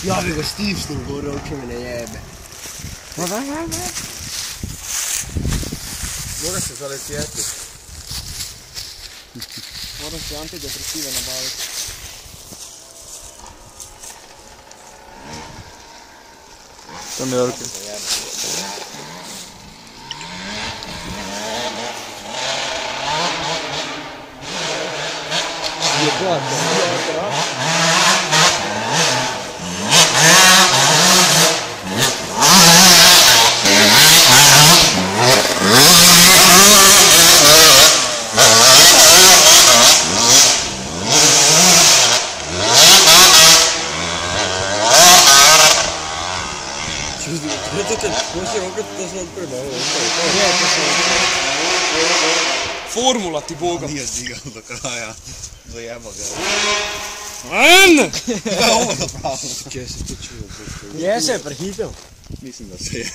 Ja bi ga stisnul v roke, me ne jebe. Mora se zaletjeti. Moram si antidepresive nabaviti. Tam je orke. Je plato. Formula ti boga. Nije stigao do kraja. Zajeba ga. Man! Da, ovo je napravno. Če se to čuo? Je se prehitel. Mislim da se je.